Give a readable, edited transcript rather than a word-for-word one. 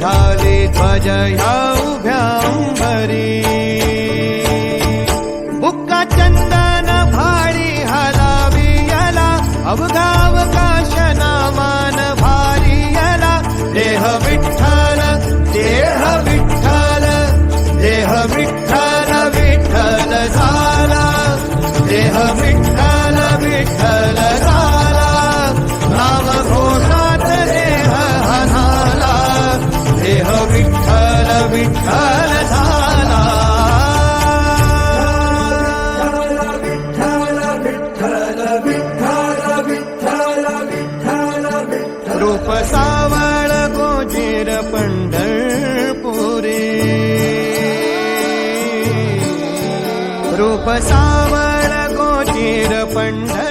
झाली ध्वज ह्या उभ्या अंबरी बुक्का चंदन भाडी हलावी याला अवघावकाश नामान भारी याला देह विठ्ठल देह विठ्ठल देह विठ्ठल विठ्ठल झाला देह विठ्ठल विठ्ठल झाला नाम घोषात देह हनाला देह विठ्ठल विठ्ठल झाला रूप सावळ गोजीर पंढरपुरी रूप सावळ गोजीर पंढर